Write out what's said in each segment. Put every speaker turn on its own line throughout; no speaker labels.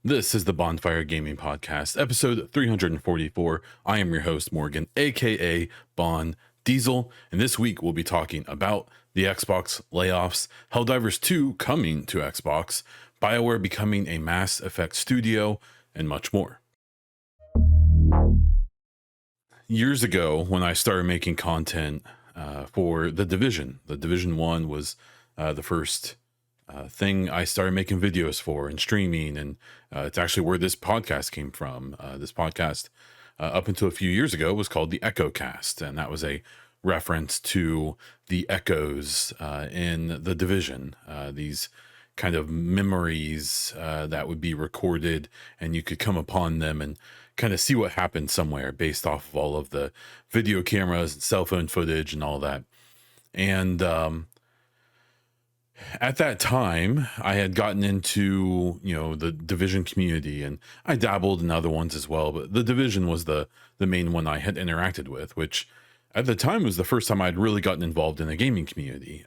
This is the Baunfire Gaming Podcast, episode 344. I am your host, Morgan, aka Bon Diesel, and this week we'll be talking about the Xbox layoffs, Helldivers 2 coming to Xbox, BioWare becoming a Mass Effect studio, and much more. Years ago, when I started making content for The Division 1 was the first thing I started making videos for and streaming, and it's actually where this podcast came from. This podcast, up until a few years ago, was called the Echo Cast, and that was a reference to the echoes in The Division. These kind of memories that would be recorded, and you could come upon them and kind of see what happened somewhere based off of all of the video cameras and cell phone footage and all that. And at that time, I had gotten into, the Division community, and I dabbled in other ones as well, but the Division was the main one I had interacted with, which at the time was the first time I'd really gotten involved in the gaming community.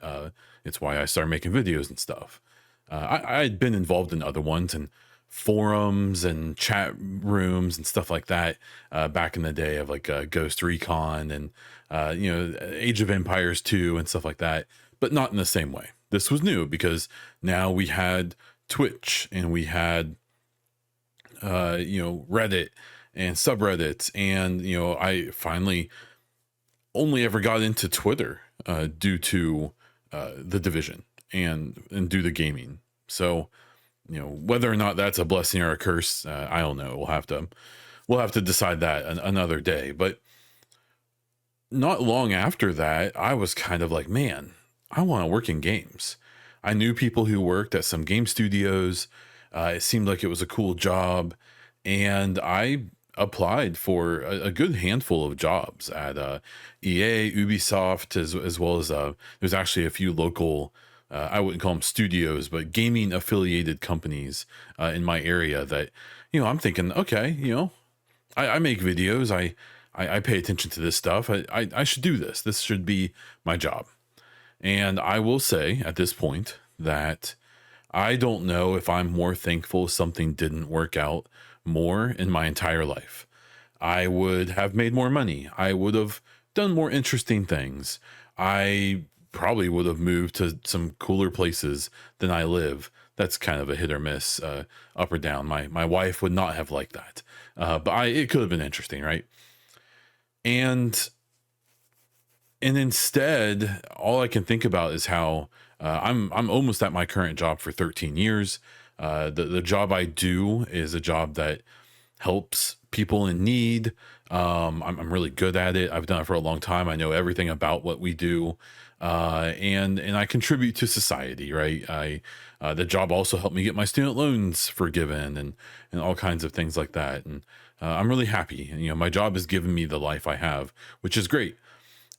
It's why I started making videos and stuff. I'd been involved in other ones and forums and chat rooms and stuff like that back in the day of like Ghost Recon and Age of Empires 2 and stuff like that, but not in the same way. This was new because now we had Twitch and we had Reddit and subreddits, and I finally only ever got into Twitter due to the Division and due to gaming. So whether or not that's a blessing or a curse, I don't know. We'll have to decide that another day. But not long after that, I was kind of like, man, I want to work in games. I knew people who worked at some game studios. It seemed like it was a cool job, and I applied for a good handful of jobs at EA, Ubisoft, as well as there's actually a few local, I wouldn't call them studios, but gaming affiliated companies in my area that, I'm thinking, okay, I make videos. I pay attention to this stuff. I should do this. This should be my job. And I will say at this point that I don't know if I'm more thankful something didn't work out more in my entire life. I would have made more money. I would have done more interesting things. I probably would have moved to some cooler places than I live. That's kind of a hit or miss, up or down. My wife would not have liked that, but it could have been interesting, right? And instead, all I can think about is how I'm almost at my current job for 13 years. The job I do is a job that helps people in need. I'm really good at it. I've done it for a long time. I know everything about what we do, and I contribute to society. Right? The job also helped me get my student loans forgiven and all kinds of things like that. And I'm really happy. And, my job has given me the life I have, which is great.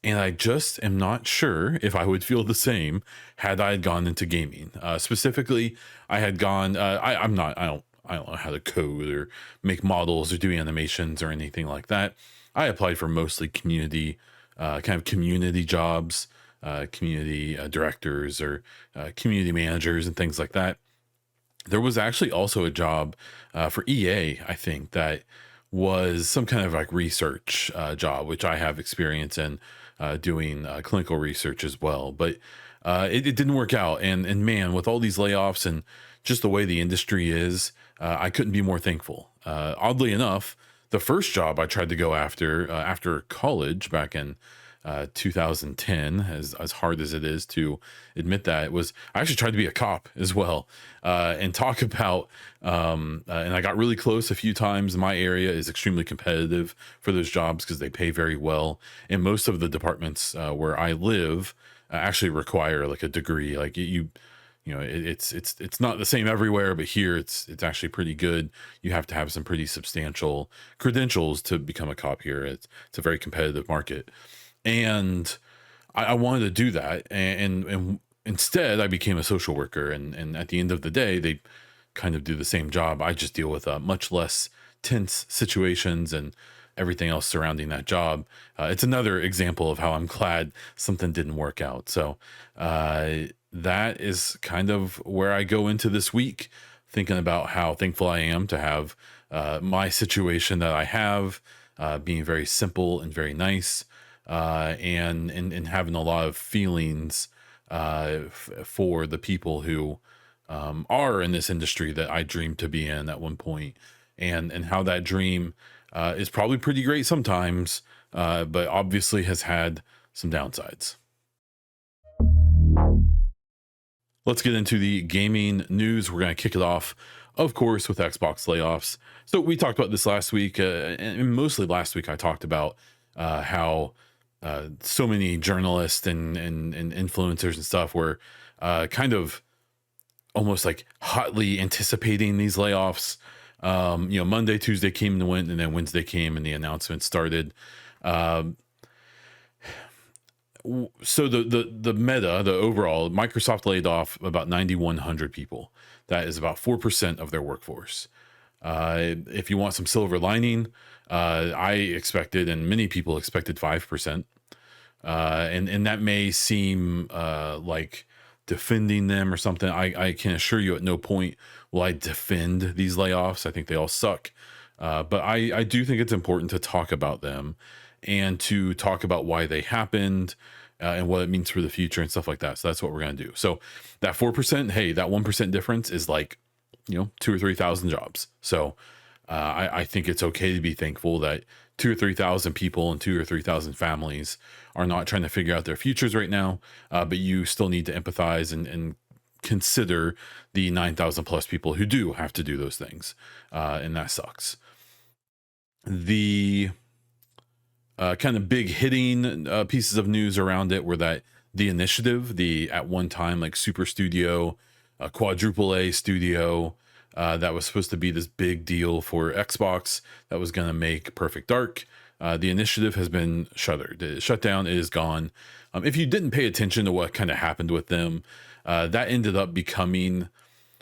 And I just am not sure if I would feel the same had I gone into gaming. Specifically, I had gone. I don't know how to code or make models or do animations or anything like that. I applied for mostly community jobs, community directors or community managers and things like that. There was actually also a job for EA, I think, that was some kind of like research job, which I have experience in doing clinical research as well. But it didn't work out. And man, with all these layoffs and just the way the industry is, I couldn't be more thankful. Oddly enough, the first job I tried to go after college back in 2010, as hard as it is to admit that, was I actually tried to be a cop as well, and talk about and I got really close a few times. My area is extremely competitive for those jobs because they pay very well, and most of the departments where I live actually require like a degree. Like it's not the same everywhere, but here it's actually pretty good. You have to have some pretty substantial credentials to become a cop here. It's a very competitive market. And I wanted to do that, and instead I became a social worker, and at the end of the day, they kind of do the same job. I just deal with much less tense situations and everything else surrounding that job. It's another example of how I'm glad something didn't work out. So that is kind of where I go into this week. thinking about how thankful I am to have my situation that I have, being very simple and very nice, and having a lot of feelings for the people who are in this industry that I dreamed to be in at one point, and how that dream is probably pretty great sometimes, but obviously has had some downsides. Let's get into the gaming news. We're going to kick it off, of course, with Xbox layoffs. So we talked about this last week, and mostly last week I talked about how so many journalists and influencers and stuff were kind of almost like hotly anticipating these layoffs. Monday, Tuesday came and went, and then Wednesday came and the announcement started. Um, so the meta, the overall, Microsoft laid off about 9,100 people. That is about 4% of their workforce. If you want some silver lining, I expected, and many people expected, 5%. And that may seem like defending them or something. I can assure you at no point will I defend these layoffs. I think they all suck. But I do think it's important to talk about them and to talk about why they happened, and what it means for the future and stuff like that. So that's what we're going to do. So that 4%, hey, that 1% difference is like, 2 or 3,000 jobs. So I think it's okay to be thankful that 2 or 3,000 people and 2 or 3,000 families are not trying to figure out their futures right now. But you still need to empathize and consider the 9,000 plus people who do have to do those things. And that sucks. The kind of big hitting pieces of news around it were that the initiative, the at one time like super studio, quadruple A studio, that was supposed to be this big deal for Xbox that was going to make Perfect Dark. The initiative has been shut down. It is gone. If you didn't pay attention to what kind of happened with them, that ended up becoming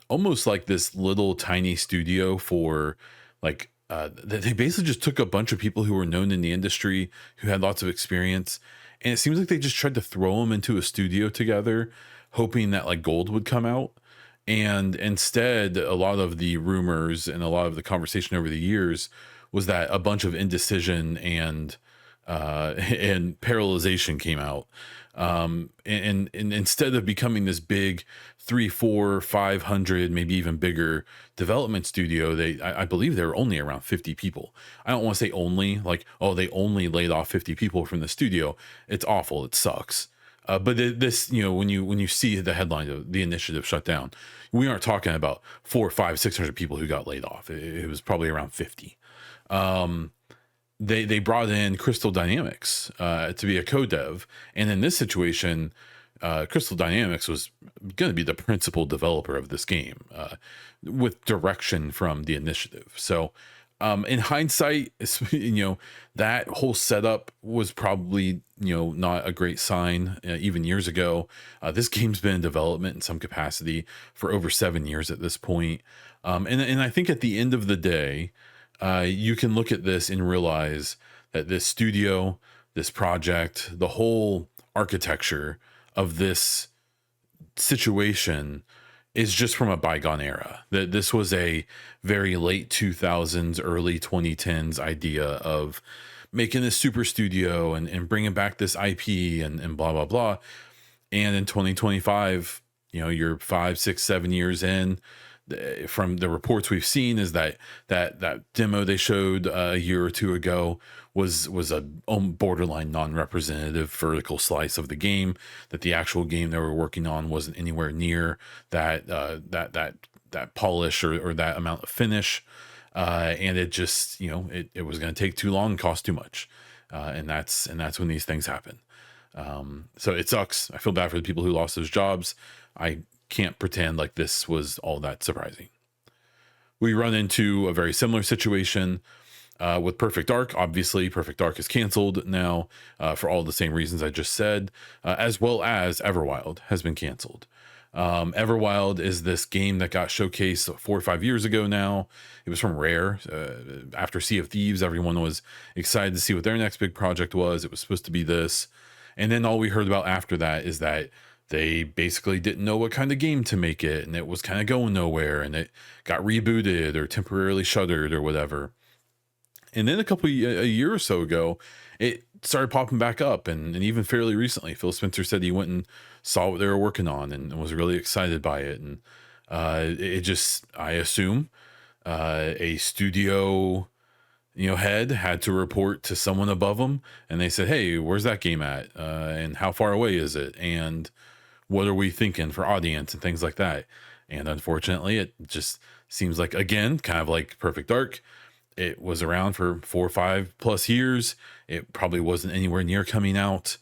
almost like this little tiny studio for like they basically just took a bunch of people who were known in the industry, who had lots of experience, and it seems like they just tried to throw them into a studio together, hoping that like gold would come out. And instead, a lot of the rumors and a lot of the conversation over the years was that a bunch of indecision and and paralyzation came out. And instead of becoming this big 3, 4, 500, maybe even bigger development studio, I believe they were only around 50 people. I don't want to say only, like, oh, they only laid off 50 people from the studio. It's awful. It sucks. But this, when you see the headline of the initiative shut down, we aren't talking about 4, 5, 600 people who got laid off. It was probably around 50. They brought in Crystal Dynamics to be a co-dev, and in this situation, Crystal Dynamics was going to be the principal developer of this game, with direction from the initiative. So in hindsight, that whole setup was probably not a great sign even years ago. This game's been in development in some capacity for over 7 years at this point. And I think at the end of the day, you can look at this and realize that this studio, this project, the whole architecture of this situation is just from a bygone era. That this was a very late 2000s, early 2010s idea of making this super studio and bringing back this IP and blah, blah, blah. And in 2025, you're 5, 6, 7 years in. From the reports we've seen is that demo they showed a year or two ago was a borderline non-representative vertical slice of the game, that the actual game they were working on wasn't anywhere near that polish or that amount of finish, and it just it was going to take too long and cost too much, and that's when these things happen. So it sucks. I feel bad for the people who lost those jobs. I can't pretend like this was all that surprising. We run into a very similar situation with Perfect Dark. Obviously, Perfect Dark is canceled now for all the same reasons I just said, as well as Everwild has been canceled. Everwild is this game that got showcased 4 or 5 years ago now. It was from Rare. After Sea of Thieves, everyone was excited to see what their next big project was. It was supposed to be this. And then all we heard about after that is that they basically didn't know what kind of game to make it, and it was kind of going nowhere, and it got rebooted or temporarily shuttered or whatever. And then a year or so ago, it started popping back up, and even fairly recently, Phil Spencer said he went and saw what they were working on and was really excited by it. And it just, I assume, a studio head had to report to someone above them, and they said, "Hey, where's that game at? And how far away is it? And what are we thinking for audience and things like that?" And unfortunately, it just seems like, again, kind of like Perfect Dark, it was around for 4 or 5 plus years. It probably wasn't anywhere near coming out,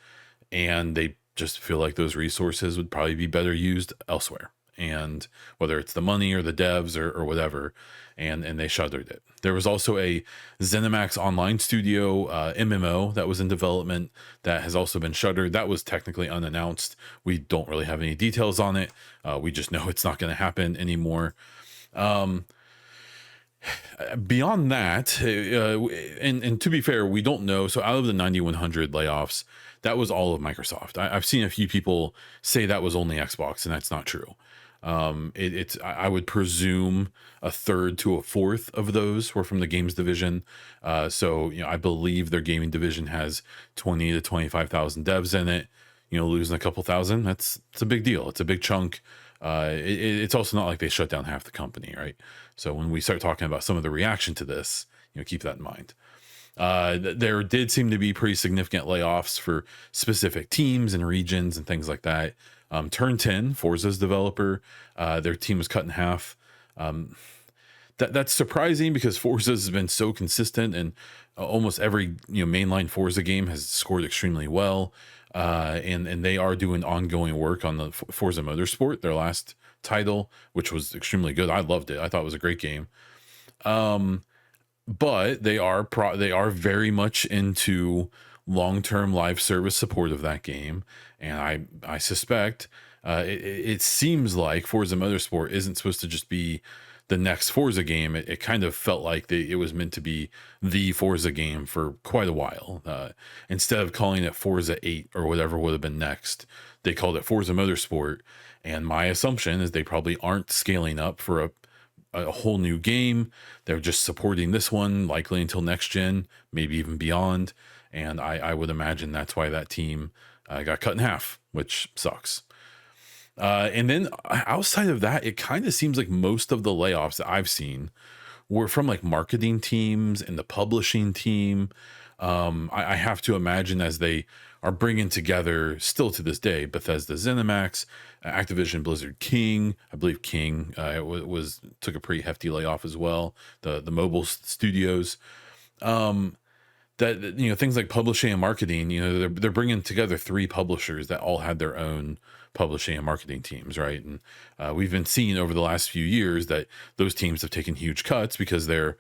and they just feel like those resources would probably be better used elsewhere. And whether it's the money or the devs or whatever, and they shuttered it. There was also a ZeniMax Online Studio MMO that was in development that has also been shuttered. That was technically unannounced. We don't really have any details on it. We just know it's not going to happen anymore. Beyond that, and to be fair, we don't know. So out of the 9,100 layoffs, that was all of Microsoft. I've seen a few people say that was only Xbox, and that's not true. I would presume a third to a fourth of those were from the games division. So I believe their gaming division has 20 to 25,000 devs in it. Losing a couple thousand, it's a big deal. It's a big chunk. It's also not like they shut down half the company, right? So when we start talking about some of the reaction to this, keep that in mind. There did seem to be pretty significant layoffs for specific teams and regions and things like that. Turn 10, Forza's developer, their team was cut in half. That's surprising because Forza's has been so consistent, and almost every mainline Forza game has scored extremely well. And they are doing ongoing work on the Forza Motorsport, their last title, which was extremely good. I loved it. I thought it was a great game. But they are very much into long-term live service support of that game, and I suspect it seems like Forza Motorsport isn't supposed to just be the next Forza game. It kind of felt like it was meant to be the Forza game for quite a while. Instead of calling it Forza 8 or whatever would have been next, they called it Forza Motorsport. And my assumption is they probably aren't scaling up for a whole new game. They're just supporting this one, likely until next gen, maybe even beyond. And I would imagine that's why that team got cut in half, which sucks. And then outside of that, it kind of seems like most of the layoffs that I've seen were from like marketing teams and the publishing team. I have to imagine, as they are bringing together still to this day, Bethesda, ZeniMax, Activision, Blizzard, King. I believe King took a pretty hefty layoff as well. The mobile studios. That things like publishing and marketing, they're bringing together 3 publishers that all had their own publishing and marketing teams, right? And we've been seeing over the last few years that those teams have taken huge cuts because they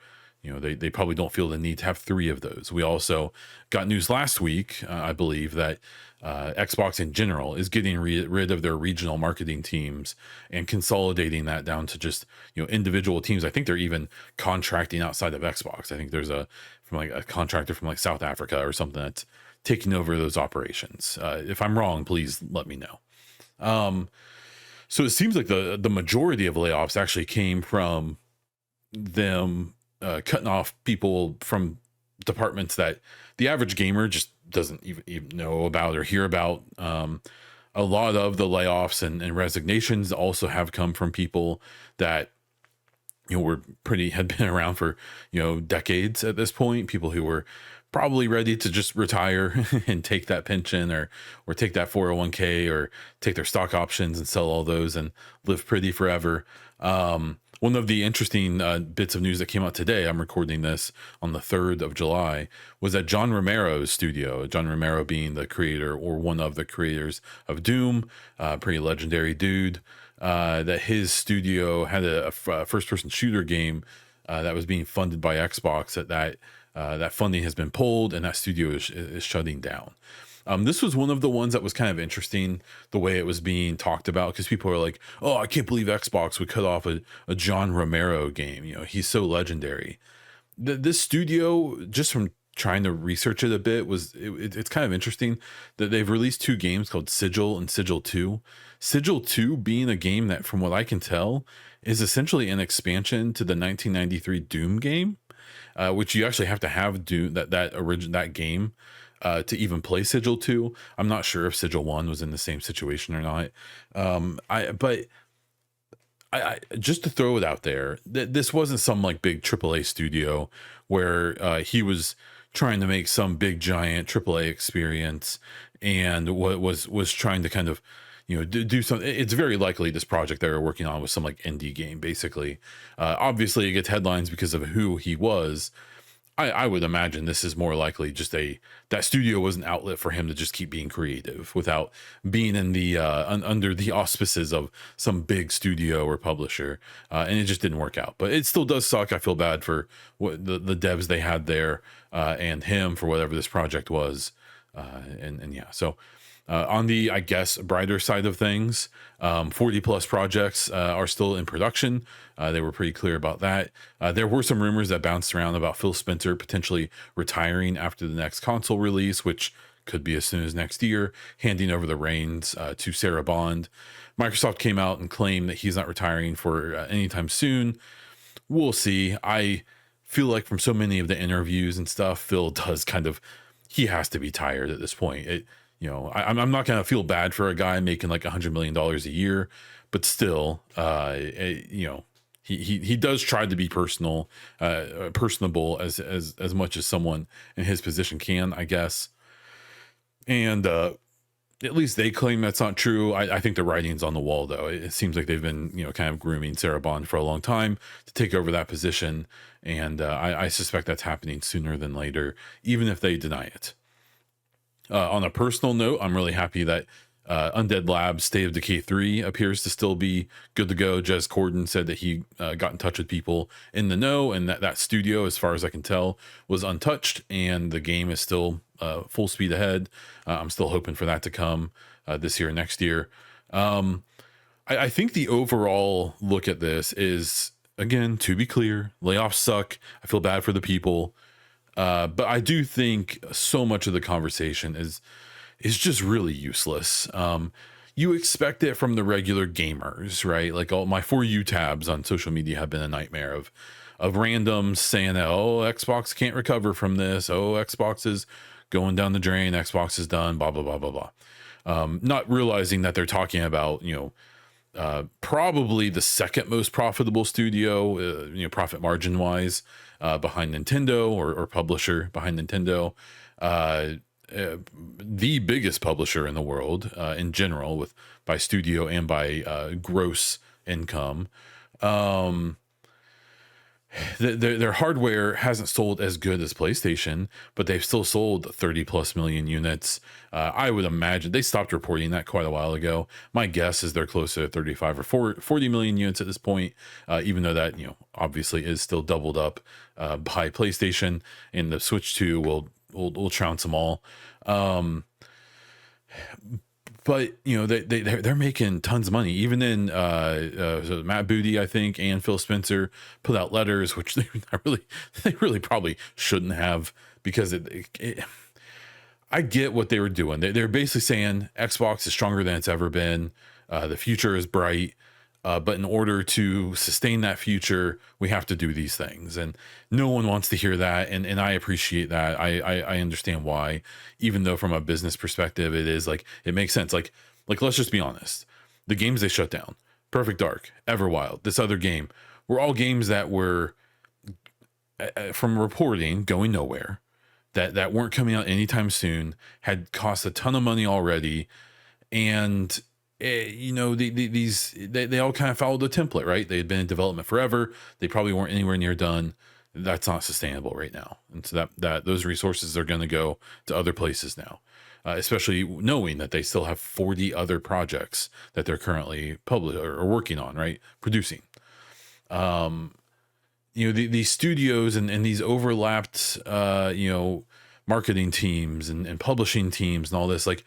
probably don't feel the need to have 3 of those. We also got news last week, I believe, that Xbox in general is getting rid of their regional marketing teams and consolidating that down to just individual teams. I think they're even contracting outside of Xbox. I think there's a contractor from like South Africa or something that's taking over those operations. If I'm wrong, please let me know. So it seems like the majority of layoffs actually came from them cutting off people from departments that the average gamer just doesn't even know about or hear about. A lot of the layoffs and resignations also have come from people that had been around for decades at this point. People who were probably ready to just retire and take that pension or take that 401k or take their stock options and sell all those and live pretty forever. One of the interesting bits of news that came out today, I'm recording this on the 3rd of July, was that John Romero's studio, John Romero being the creator or one of the creators of Doom, pretty legendary dude, that his studio had a first-person shooter game that was being funded by Xbox. That funding has been pulled, and that studio is shutting down. This was one of the ones that was kind of interesting, the way it was being talked about, because people are like, "Oh, I can't believe Xbox would cut off a John Romero game. He's so legendary." This studio, just from trying to research it a bit, it's kind of interesting that they've released two games called Sigil and Sigil 2. Sigil 2 being a game that, from what I can tell, is essentially an expansion to the 1993 Doom game, which you actually have to have Doom, that game, to even play Sigil 2. I'm not sure if Sigil 1 was in the same situation or not. I just to throw it out there, this wasn't some like big AAA studio where he was trying to make some big giant AAA experience, and what was trying to kind of, do something. It's very likely this project they were working on was some like indie game, basically. Obviously, it gets headlines because of who he was. I would imagine this is more likely just that studio was an outlet for him to just keep being creative without being in the under the auspices of some big studio or publisher, and it just didn't work out. But it still does suck. I feel bad for what the devs they had there, and him for whatever this project was, and yeah. So on the, I guess, brighter side of things, 40 plus projects are still in production. They were pretty clear about that. There were some rumors that bounced around about Phil Spencer potentially retiring after the next console release, which could be as soon as next year, handing over the reins to Sarah Bond. Microsoft came out and claimed that he's not retiring for anytime soon. We'll see. I feel like from so many of the interviews and stuff, Phil does he has to be tired at this point. I'm not going to feel bad for a guy making like $100 million a year, but still, he does try to be personable as much as someone in his position can, I guess. And at least they claim that's not true. I think the writing's on the wall, though. It seems like they've been, kind of grooming Sarah Bond for a long time to take over that position. And I suspect that's happening sooner than later, even if they deny it. On a personal note, I'm really happy that Undead Labs State of Decay 3 appears to still be good to go. Jez Corden said that he got in touch with people in the know, and that studio, as far as I can tell, was untouched, and the game is still full speed ahead. I'm still hoping for that to come this year, next year. I think the overall look at this is, again, to be clear, layoffs suck. I feel bad for the people. But I do think so much of the conversation is just really useless. You expect it from the regular gamers, right? Like all my For You tabs on social media have been a nightmare of randoms saying that, oh, Xbox can't recover from this. Oh, Xbox is going down the drain. Xbox is done, blah, blah, blah, blah, blah. Not realizing that they're talking about, probably the second most profitable studio, profit margin wise, behind Nintendo, or publisher behind Nintendo, the biggest publisher in the world in general, by studio and by gross income. Their hardware hasn't sold as good as PlayStation, but they've still sold 30 plus million units. I would imagine they stopped reporting that quite a while ago. My guess is they're closer to 35 or 40 million units at this point, even though that, obviously is still doubled up by PlayStation, and the Switch 2 will trounce them all. But they're making tons of money. Even in so Matt Booty, I think, and Phil Spencer put out letters, which they really probably shouldn't have, because I get what they were doing. They're basically saying Xbox is stronger than it's ever been. The future is bright. But in order to sustain that future, we have to do these things. And no one wants to hear that. And I appreciate that. I understand why, even though from a business perspective, it is like, it makes sense. Like, let's just be honest. The games they shut down, Perfect Dark, Everwild, this other game, were all games that were, from reporting, going nowhere, that weren't coming out anytime soon, had cost a ton of money already. And they all kind of followed the template, right? They had been in development forever. They probably weren't anywhere near done. That's not sustainable right now. And so that those resources are going to go to other places now, especially knowing that they still have 40 other projects that they're currently or working on, right? Producing. These studios and these overlapped, marketing teams and publishing teams and all this, like,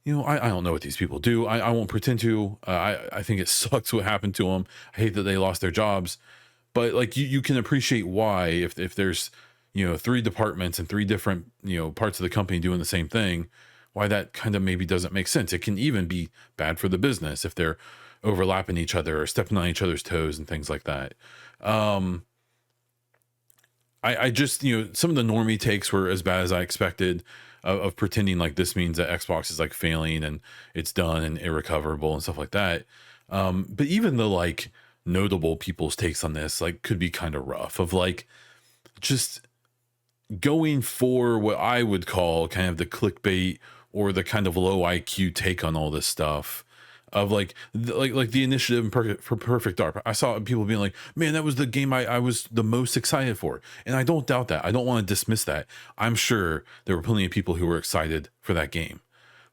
I don't know what these people do. I won't pretend to. I think it sucks what happened to them. I hate that they lost their jobs, but like you can appreciate why, if there's three departments and three different, parts of the company doing the same thing, why that kind of maybe doesn't make sense. It can even be bad for the business if they're overlapping each other or stepping on each other's toes and things like that. Um, I just, some of the normie takes were as bad as I expected, of pretending like this means that Xbox is like failing and it's done and irrecoverable and stuff like that. But even the like notable people's takes on this, like, could be kind of rough, of like just going for what I would call kind of the clickbait or the kind of low IQ take on all this stuff, of like like the initiative in for Perfect Dark. I saw people being like, "Man, that was the game I was the most excited for," and I don't doubt that. I don't want to dismiss that. I'm sure there were plenty of people who were excited for that game,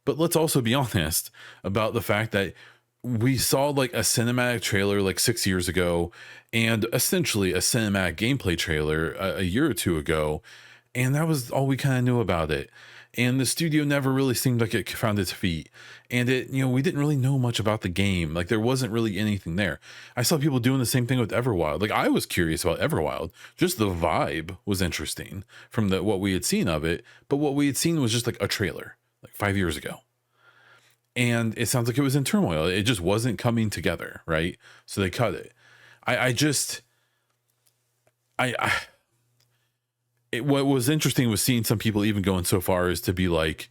but let's also be honest about the fact that we saw like a cinematic trailer like 6 years ago, and essentially a cinematic gameplay trailer a year or two ago, and that was all we kind of knew about it. And the studio never really seemed like it found its feet. And it, we didn't really know much about the game. Like, there wasn't really anything there. I saw people doing the same thing with Everwild. Like, I was curious about Everwild. Just the vibe was interesting from what we had seen of it. But what we had seen was just like a trailer, like 5 years ago. And it sounds like it was in turmoil. It just wasn't coming together, right? So they cut it. I just, I what was interesting was seeing some people even going so far as to be like,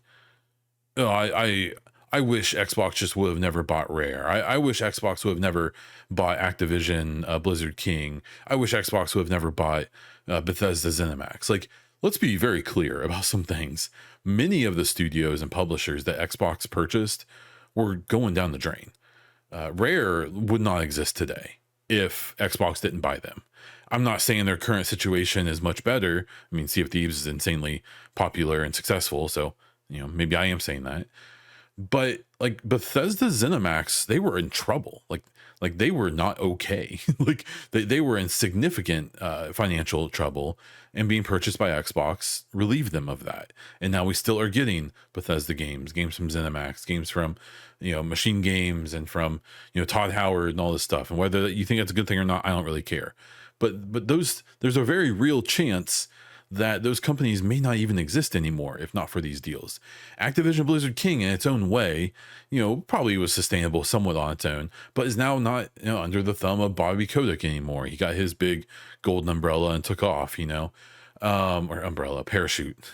oh, I wish Xbox just would have never bought Rare. I wish Xbox would have never bought Activision Blizzard King. I wish Xbox would have never bought Bethesda ZeniMax. Like, let's be very clear about some things. Many of the studios and publishers that Xbox purchased were going down the drain. Rare would not exist today if Xbox didn't buy them. I'm not saying their current situation is much better. I mean, Sea of Thieves is insanely popular and successful, so maybe I am saying that. But like Bethesda ZeniMax, they were in trouble. Like they were not okay. Like they were in significant financial trouble, and being purchased by Xbox relieved them of that. And now we still are getting Bethesda games from ZeniMax, games from Machine Games, and from Todd Howard and all this stuff. And whether you think that's a good thing or not, I don't really care. But there's a very real chance that those companies may not even exist anymore if not for these deals. Activision Blizzard King, in its own way, probably was sustainable somewhat on its own, but is now not under the thumb of Bobby Kotick anymore. He got his big golden umbrella and took off, or umbrella, parachute.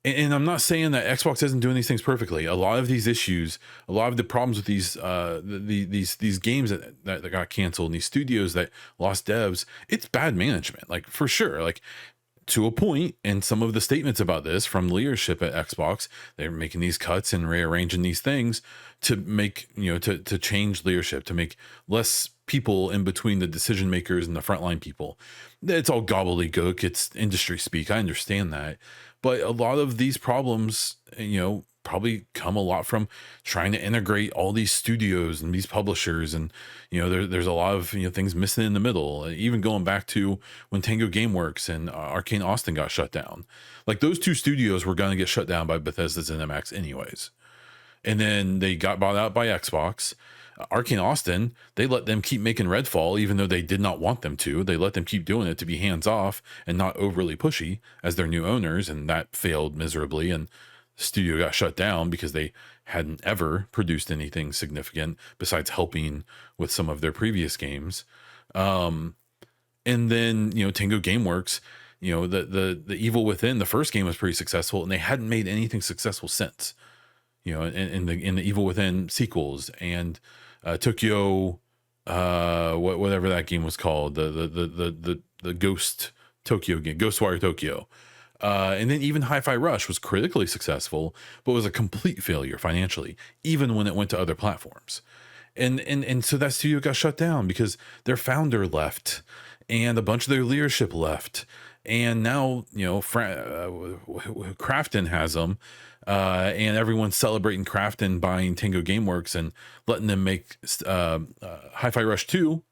And I'm not saying that Xbox isn't doing these things perfectly. A lot of these issues, a lot of the problems with these games that got canceled, and these studios that lost devs, it's bad management, like, for sure. Like, to a point, and some of the statements about this from leadership at Xbox, they're making these cuts and rearranging these things to make, to change leadership, to make less people in between the decision makers and the frontline people. It's all gobbledygook. It's industry speak. I understand that. But a lot of these problems, probably come a lot from trying to integrate all these studios and these publishers. And, there's a lot of, things missing in the middle, even going back to when Tango Gameworks and Arcane Austin got shut down. Like, those two studios were going to get shut down by Bethesda ZeniMax anyways. And then they got bought out by Xbox. Arcane Austin, they let them keep making Redfall, even though they did not want them to. They let them keep doing it to be hands off and not overly pushy as their new owners, and that failed miserably. And the studio got shut down because they hadn't ever produced anything significant besides helping with some of their previous games. And then Tango Gameworks, the Evil Within, the first game was pretty successful, and they hadn't made anything successful since. In the Evil Within sequels, and Tokyo, whatever that game was called, the Ghost Tokyo game, Ghostwire Tokyo, and then even Hi-Fi Rush was critically successful, but was a complete failure financially, even when it went to other platforms. And so that studio got shut down because their founder left, and a bunch of their leadership left, and now Krafton has them. And everyone's celebrating Krafton buying Tango Gameworks and letting them make Hi-Fi Rush 2.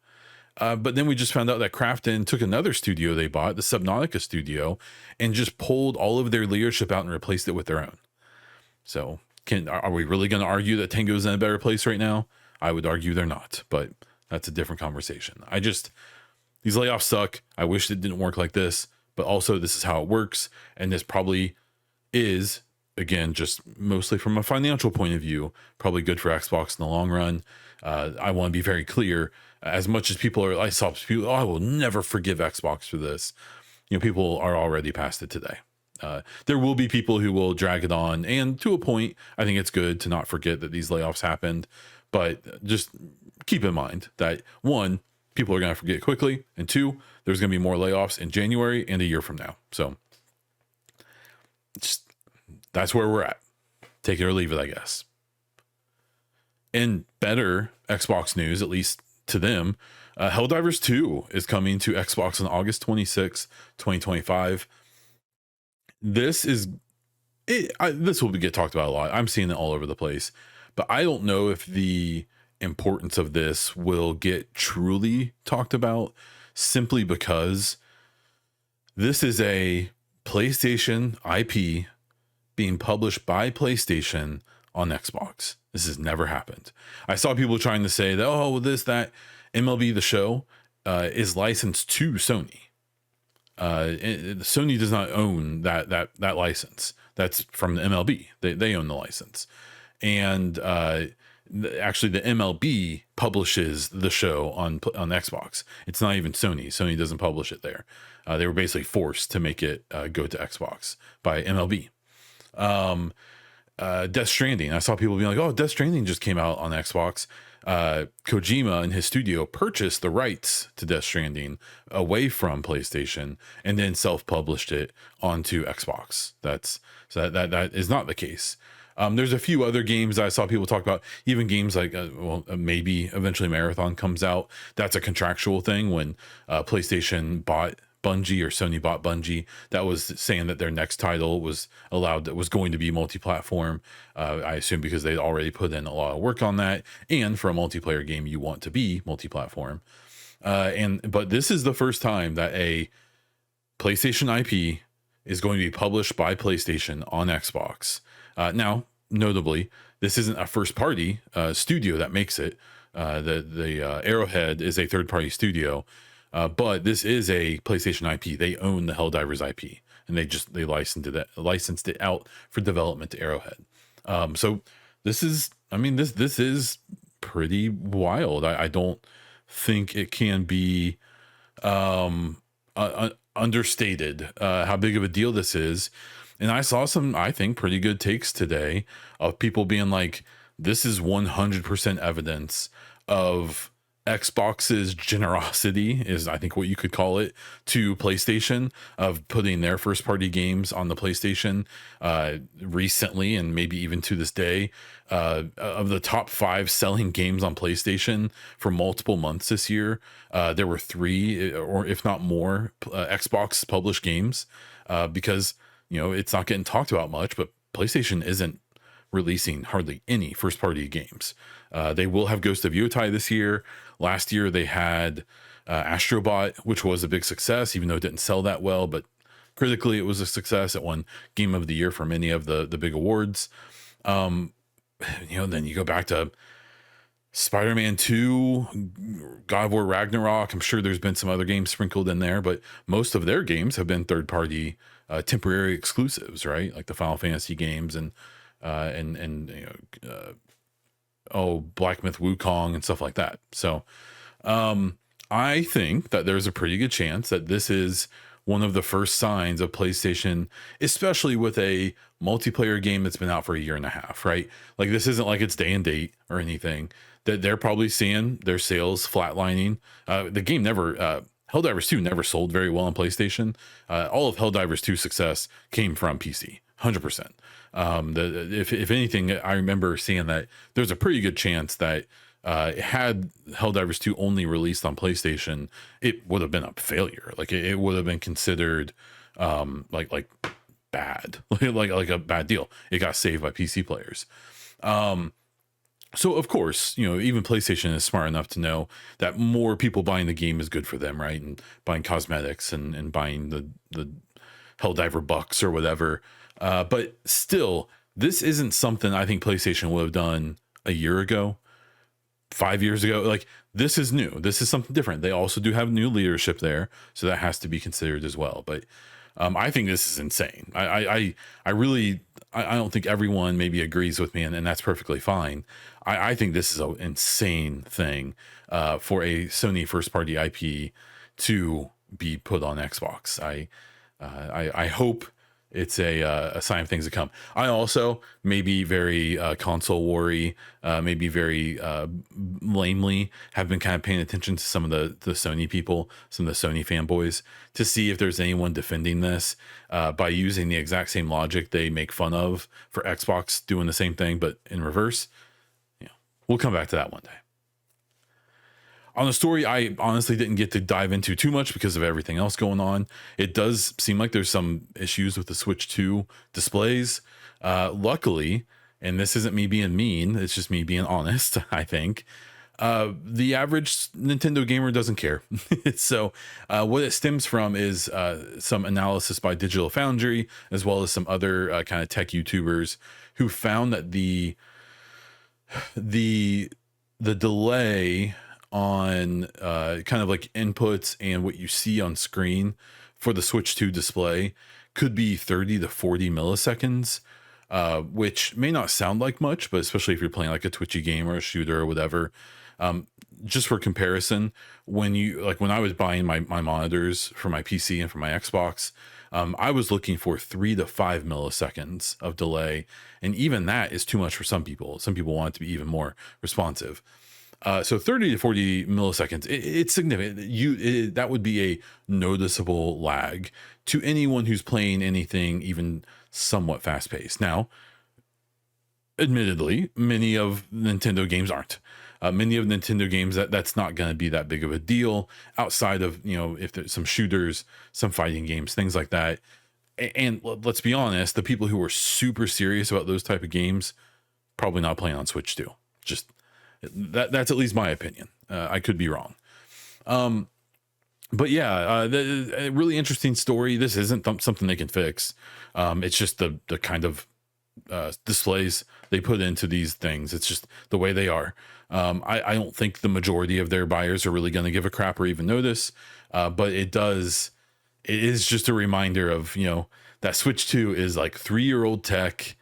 But then we just found out that Krafton took another studio they bought, the Subnautica studio, and just pulled all of their leadership out and replaced it with their own. So are we really going to argue that Tango's in a better place right now? I would argue they're not, but that's a different conversation. these layoffs suck. I wish it didn't work like this, but also this is how it works. And this probably is, again, just mostly from a financial point of view, probably good for Xbox in the long run. I want to be very clear. As much as people are, I saw people, oh, I will never forgive Xbox for this. People are already past it today. There will be people who will drag it on, and to a point, I think it's good to not forget that these layoffs happened, but just keep in mind that one, people are going to forget quickly, and two, there's going to be more layoffs in January and a year from now. So just, that's where we're at. Take it or leave it, I guess. In better Xbox news, at least to them, Helldivers 2 is coming to Xbox on August 26, 2025. This is it. This will get talked about a lot. I'm seeing it all over the place, but I don't know if the importance of this will get truly talked about, simply because this is a PlayStation IP being published by PlayStation on Xbox. This has never happened. I saw people trying to say that, oh, that MLB The Show is licensed to Sony. Sony does not own that license. That's from the MLB. They own the license, and actually the MLB publishes the show on Xbox. It's not even Sony. Sony doesn't publish it there. They were basically forced to make it go to Xbox by MLB. Death Stranding. I saw people being like, "Oh, Death Stranding just came out on Xbox." Kojima and his studio purchased the rights to Death Stranding away from PlayStation and then self-published it onto Xbox. That is not the case. There's a few other games that I saw people talk about, even games like maybe eventually Marathon comes out. That's a contractual thing. When PlayStation bought Bungie, or Sony bought Bungie, that was saying that their next title was going to be multi-platform. I assume because they'd already put in a lot of work on that, and for a multiplayer game you want to be multi-platform. But this is the first time that a PlayStation IP is going to be published by PlayStation on Xbox. Now, notably, this isn't a first-party studio that makes it. The Arrowhead is a third-party studio. But this is a PlayStation IP. They own the Helldivers IP, and they licensed it out for development to Arrowhead. So this is pretty wild. I don't think it can be understated how big of a deal this is. And I saw some, I think, pretty good takes today of people being like, this is 100% evidence of Xbox's generosity, is I think what you could call it, to PlayStation, of putting their first party games on the PlayStation recently, and maybe even to this day. Of the top 5 selling games on PlayStation for multiple months this year, there were 3 or if not more Xbox published games, because it's not getting talked about much, but PlayStation isn't releasing hardly any first party games. They will have Ghost of Yotei this year. Last year they had Astrobot, which was a big success, even though it didn't sell that well, but critically it was a success. It won Game of the Year for many of the big awards. Then you go back to Spider-Man 2, God of War Ragnarok. I'm sure there's been some other games sprinkled in there, but most of their games have been third-party temporary exclusives, right? Like the Final Fantasy games and Black Myth Wukong and stuff like that. So I think that there's a pretty good chance that this is one of the first signs of PlayStation, especially with a multiplayer game that's been out for a year and a half, right? Like, this isn't like it's day and date or anything, that they're probably seeing their sales flatlining. The game Helldivers 2 never sold very well on PlayStation. All of Helldivers 2's success came from PC, 100%. If anything, I remember seeing that there's a pretty good chance that had Helldivers 2 only released on PlayStation, it would have been a failure. Like, it would have been considered like bad, like a bad deal. It got saved by PC players. So of course, even PlayStation is smart enough to know that more people buying the game is good for them, right? And buying cosmetics and buying the Helldiver bucks or whatever. But still, this isn't something I think PlayStation would have done a year ago, 5 years ago. Like, this is new. This is something different. They also do have new leadership there, so that has to be considered as well. But I think this is insane. I really, I don't think everyone maybe agrees with me, and that's perfectly fine. I think this is an insane thing for a Sony first party IP to be put on Xbox. I hope it's a sign of things to come. I also maybe very console worry, maybe very lamely have been kind of paying attention to some of the Sony people, some of the Sony fanboys, to see if there's anyone defending this by using the exact same logic they make fun of for Xbox doing the same thing, but in reverse. We'll come back to that one day. On the story, I honestly didn't get to dive into too much because of everything else going on. It does seem like there's some issues with the Switch 2 displays. Luckily, and this isn't me being mean, it's just me being honest, I think, the average Nintendo gamer doesn't care. So what it stems from is some analysis by Digital Foundry, as well as some other kind of tech YouTubers who found that the delay on kind of like inputs and what you see on screen for the Switch 2 display could be 30 to 40 milliseconds, which may not sound like much, but especially if you're playing like a twitchy game or a shooter or whatever. Just for comparison, when I was buying my monitors for my PC and for my Xbox, I was looking for 3 to 5 milliseconds of delay, and even that is too much for some people. Some people want it to be even more responsive. So 30 to 40 milliseconds, it's significant. That would be a noticeable lag to anyone who's playing anything even somewhat fast paced. Now, admittedly, many of Nintendo games aren't. Many of Nintendo games that's not going to be that big of a deal outside of, if there's some shooters, some fighting games, things like that. And let's be honest, the people who are super serious about those type of games probably not playing on Switch 2. Just that's at least my opinion. I could be wrong. But yeah, a really interesting story. This isn't something they can fix. It's just the kind of displays they put into these things. It's just the way they are. I don't think the majority of their buyers are really going to give a crap or even notice. But it is just a reminder of, that Switch 2 is like 3-year-old tech.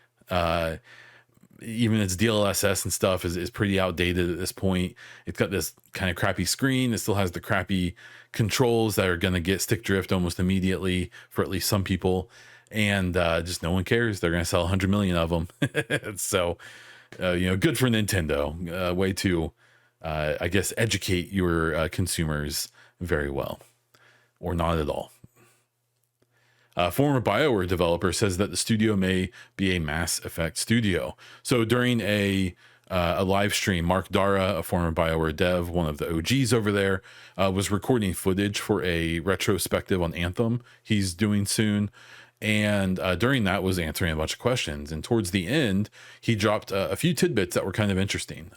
Even its DLSS and stuff is pretty outdated at this point. It's got this kind of crappy screen. It still has the crappy controls that are going to get stick drift almost immediately for at least some people. And just no one cares. They're going to sell 100 million of them. So, good for Nintendo. Way to, I guess, educate your consumers very well, or not at all. Former BioWare developer says that the studio may be a Mass Effect studio. So during a live stream, Mark Dara, a former BioWare dev, one of the OGs over there, was recording footage for a retrospective on Anthem he's doing soon. And during that was answering a bunch of questions. And towards the end, he dropped a few tidbits that were kind of interesting.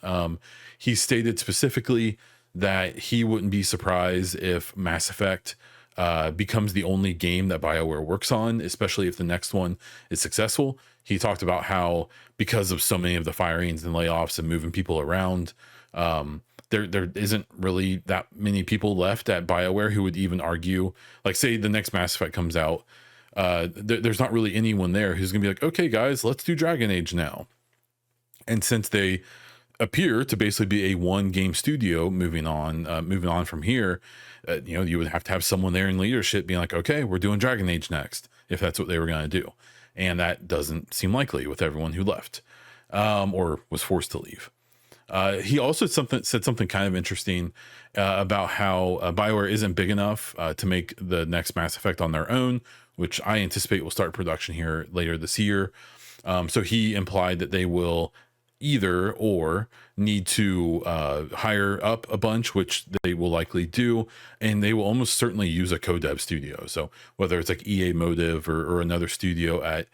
He stated specifically that he wouldn't be surprised if Mass Effect becomes the only game that BioWare works on, especially if the next one is successful. He talked about how, because of so many of the firings and layoffs and moving people around, there isn't really that many people left at BioWare who would even argue, like, say the next Mass Effect comes out, there's not really anyone there who's gonna be like, okay guys, let's do Dragon Age now. And since they appear to basically be a one game studio moving on from here, you would have to have someone there in leadership being like, okay, we're doing Dragon Age next, if that's what they were going to do. And that doesn't seem likely with everyone who left or was forced to leave. He also said something kind of interesting about how BioWare isn't big enough to make the next Mass Effect on their own, which I anticipate will start production here later this year. So he implied that they will either or need to hire up a bunch, which they will likely do, and they will almost certainly use a co-dev studio. So whether it's like EA Motive or another studio at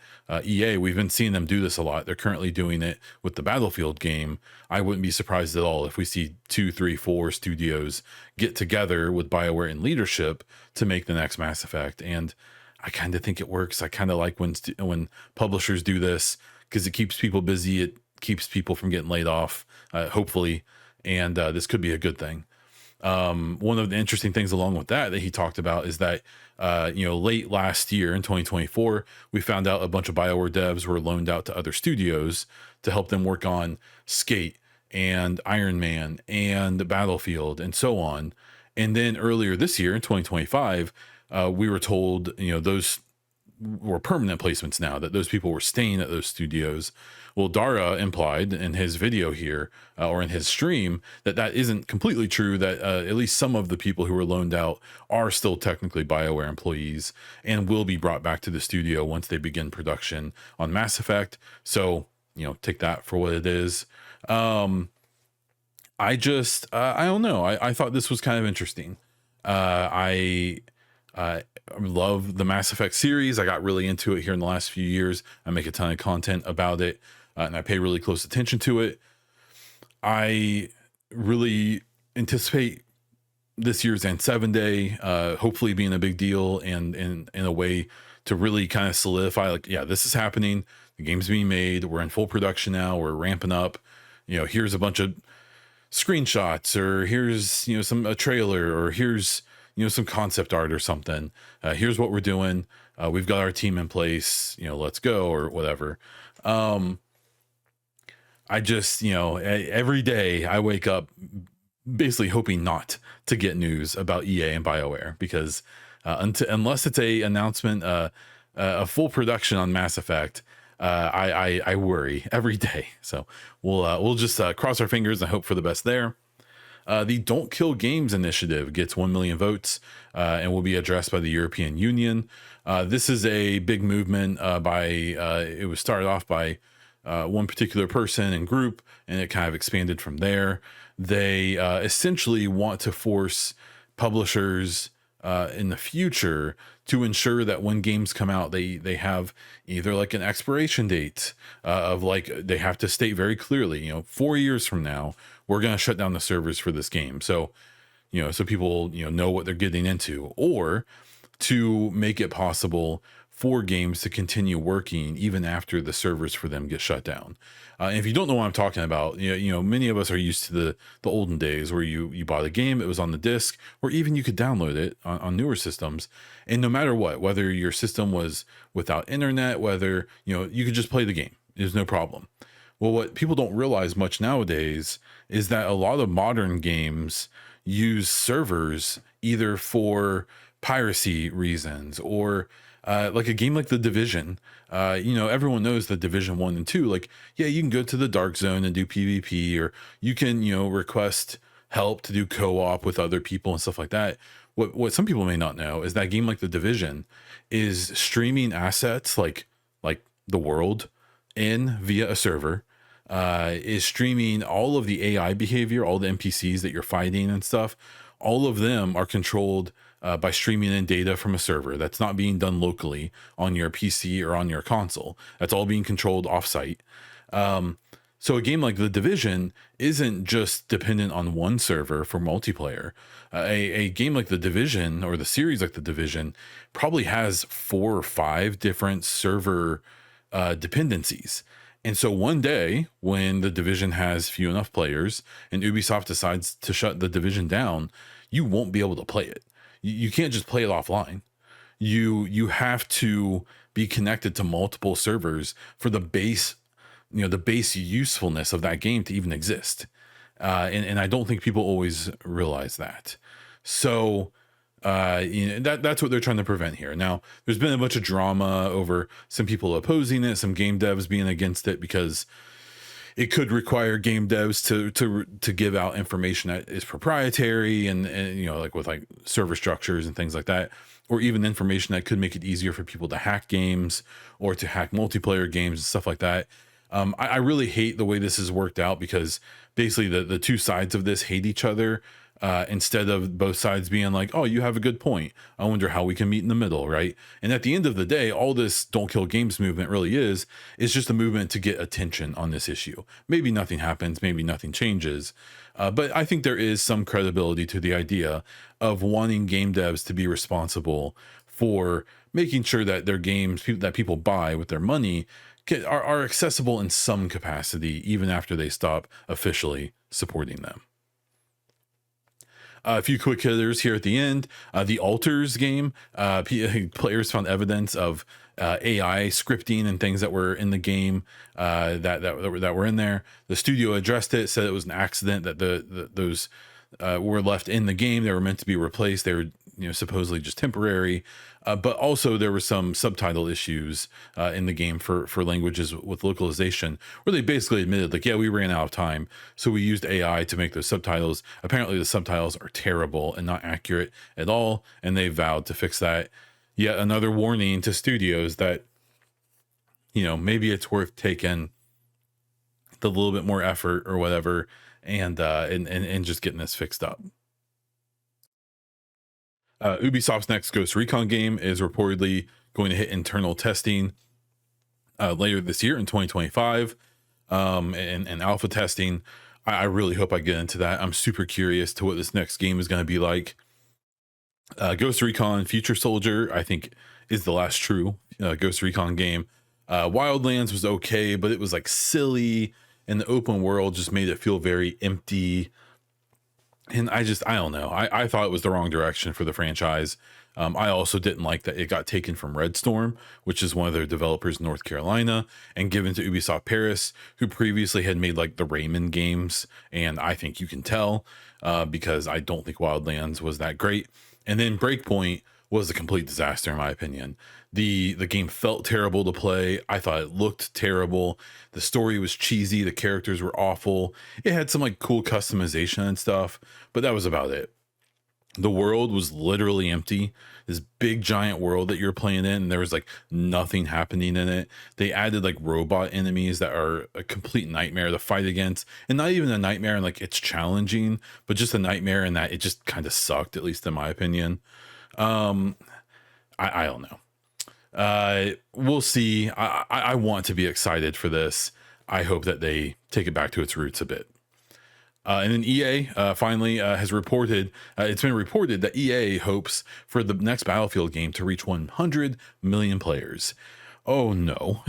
EA, we've been seeing them do this a lot. They're currently doing it with the Battlefield game. I wouldn't be surprised at all if we see 2, 3, 4 studios get together with BioWare in leadership to make the next Mass Effect. And I kind of think it works. I kind of like when publishers do this, because it keeps people busy. It keeps people from getting laid off, hopefully, and this could be a good thing. One of the interesting things along with that he talked about is that late last year in 2024, we found out a bunch of BioWare devs were loaned out to other studios to help them work on Skate and Iron Man and Battlefield and so on. And then earlier this year in 2025, we were told, those were permanent placements now, that those people were staying at those studios. Well, Dara implied in his video here, or in his stream, that that isn't completely true, that at least some of the people who were loaned out are still technically BioWare employees and will be brought back to the studio once they begin production on Mass Effect. So, take that for what it is. I don't know. I thought this was kind of interesting. I love the Mass Effect series. I got really into it here in the last few years. I make a ton of content about it, and I pay really close attention to it. I really anticipate this year's N7 Day, hopefully being a big deal, and in a way to really kind of solidify, like, yeah, this is happening. The game's being made. We're in full production now. We're ramping up. Here's a bunch of screenshots, or here's a trailer, or here's some concept art or something. Here's what we're doing. We've got our team in place. Let's go, or whatever. I just every day I wake up basically hoping not to get news about EA and BioWare, because unless it's a announcement, a full production on Mass Effect, I worry every day. So we'll just cross our fingers and hope for the best there. The Don't Kill Games initiative gets 1 million votes and will be addressed by the European Union. This is a big movement it was started off by one particular person and group, and it kind of expanded from there. They essentially want to force publishers in the future to ensure that when games come out, they have either like an expiration date of, like, they have to state very clearly, 4 years from now, we're going to shut down the servers for this game. So, so people, know what they're getting into, or to make it possible for games to continue working even after the servers for them get shut down. And if you don't know what I'm talking about, many of us are used to the olden days where you bought a game, it was on the disc, or even you could download it on newer systems. And no matter what, whether your system was without internet, whether, you could just play the game, there's no problem. Well, what people don't realize much nowadays is that a lot of modern games use servers either for piracy reasons, or like a game like The Division. Everyone knows the Division 1 and 2. Like, yeah, you can go to the dark zone and do PvP, or you can, request help to do co-op with other people and stuff like that. What some people may not know is that game like The Division is streaming assets like the world in via a server, is streaming all of the AI behavior, all the NPCs that you're fighting and stuff. All of them are controlled by streaming in data from a server. That's not being done locally on your PC or on your console. That's all being controlled offsite. So a game like The Division isn't just dependent on one server for multiplayer. A game like The Division, or the series like The Division, probably has 4 or 5 different server dependencies. And so one day when The Division has few enough players and Ubisoft decides to shut The Division down, you won't be able to play it. You can't just play it offline. You have to be connected to multiple servers for the base usefulness of that game to even exist. And I don't think people always realize that. So that's what they're trying to prevent here. Now, there's been a bunch of drama over some people opposing it, some game devs being against it, because it could require game devs to give out information that is proprietary, and like with like server structures and things like that, or even information that could make it easier for people to hack games or to hack multiplayer games and stuff like that. I really hate the way this has worked out, because basically the two sides of this hate each other. Instead of both sides being like, oh, you have a good point, I wonder how we can meet in the middle, right? And at the end of the day, all this Don't Kill Games movement really is just a movement to get attention on this issue. Maybe nothing happens, maybe nothing changes, but I think there is some credibility to the idea of wanting game devs to be responsible for making sure that their games that people buy with their money are accessible in some capacity, even after they stop officially supporting them. A few quick hitters here at the end. The Alters game, players found evidence of AI scripting and things that were in the game that were in there. The studio addressed it, said it was an accident, that those were left in the game. They were meant to be replaced. They were, supposedly just temporary. But also there were some subtitle issues in the game for languages with localization, where they basically admitted, like, yeah, we ran out of time, so we used AI to make those subtitles. Apparently the subtitles are terrible and not accurate at all, and they vowed to fix that. Yet another warning to studios that, maybe it's worth taking the little bit more effort or whatever, and just getting this fixed up. Ubisoft's next Ghost Recon game is reportedly going to hit internal testing later this year in 2025, and alpha testing. I really hope I get into that. I'm super curious to what this next game is going to be like. Ghost Recon Future Soldier, I think, is the last true Ghost Recon game. Wildlands was okay, but it was like silly, and the open world just made it feel very empty. And I don't know. I thought it was the wrong direction for the franchise. I also didn't like that it got taken from Red Storm, which is one of their developers in North Carolina, and given to Ubisoft Paris, who previously had made like the Rayman games. And I think you can tell because I don't think Wildlands was that great. And then Breakpoint was a complete disaster, in my opinion. The game felt terrible to play. I thought it looked terrible. The story was cheesy. The characters were awful. It had some like cool customization and stuff, but that was about it. The world was literally empty. This big giant world that you're playing in, and there was like nothing happening in it. They added like robot enemies that are a complete nightmare to fight against, and not even a nightmare and like it's challenging, but just a nightmare in that it just kind of sucked, at least in my opinion. I don't know. We'll see. I want to be excited for this. I hope that they take it back to its roots a bit. And then EA finally has reported, it's been reported that EA hopes for the next Battlefield game to reach 100 million players. Oh no.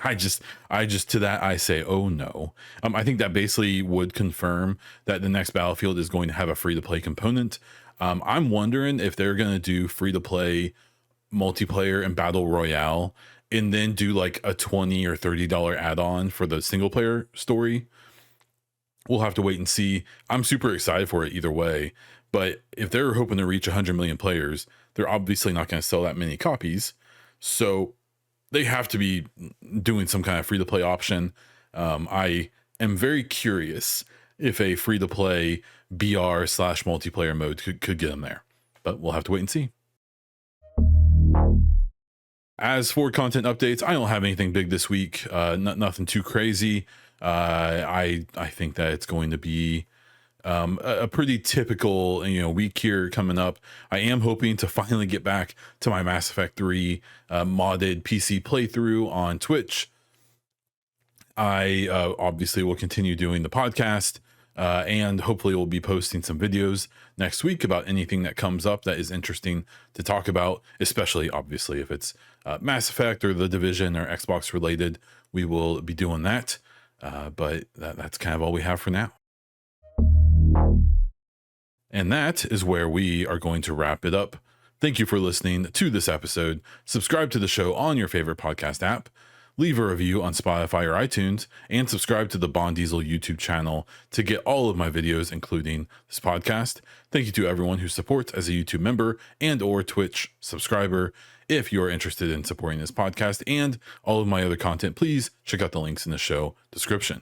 I just to that I say, oh no. I think that basically would confirm that the next Battlefield is going to have a free to play component. I'm wondering if they're going to do free to play multiplayer and battle royale, and then do like a $20 or $30 add-on for the single player story. We'll have to wait and see. I'm super excited for it either way, but if they're hoping to reach 100 million players, they're obviously not going to sell that many copies, so they have to be doing some kind of free to play option. I am very curious if a free to play BR/multiplayer mode could get them there, but we'll have to wait and see. As for content updates, I don't have anything big this week. Nothing too crazy. I think that it's going to be a pretty typical week here coming up. I am hoping to finally get back to my Mass Effect 3 modded PC playthrough on Twitch. I obviously will continue doing the podcast, and hopefully we'll be posting some videos next week about anything that comes up that is interesting to talk about, especially obviously if it's Mass Effect or The Division or Xbox related. We will be doing that, but that's kind of all we have for now. And that is where we are going to wrap it up. Thank you for listening to this episode. Subscribe to the show on your favorite podcast app. Leave a review on Spotify or iTunes, and subscribe to the Bond Diesel YouTube channel to get all of my videos, including this podcast. Thank you to everyone who supports as a YouTube member and or Twitch subscriber. If you're interested in supporting this podcast and all of my other content, please check out the links in the show description.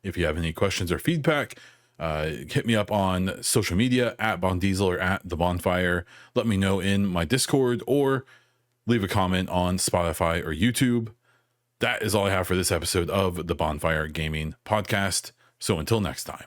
If you have any questions or feedback, hit me up on social media at Bond Diesel or at the Baunfire. Let me know in my Discord or leave a comment on Spotify or YouTube. That is all I have for this episode of the Baunfire Gaming Podcast. So until next time.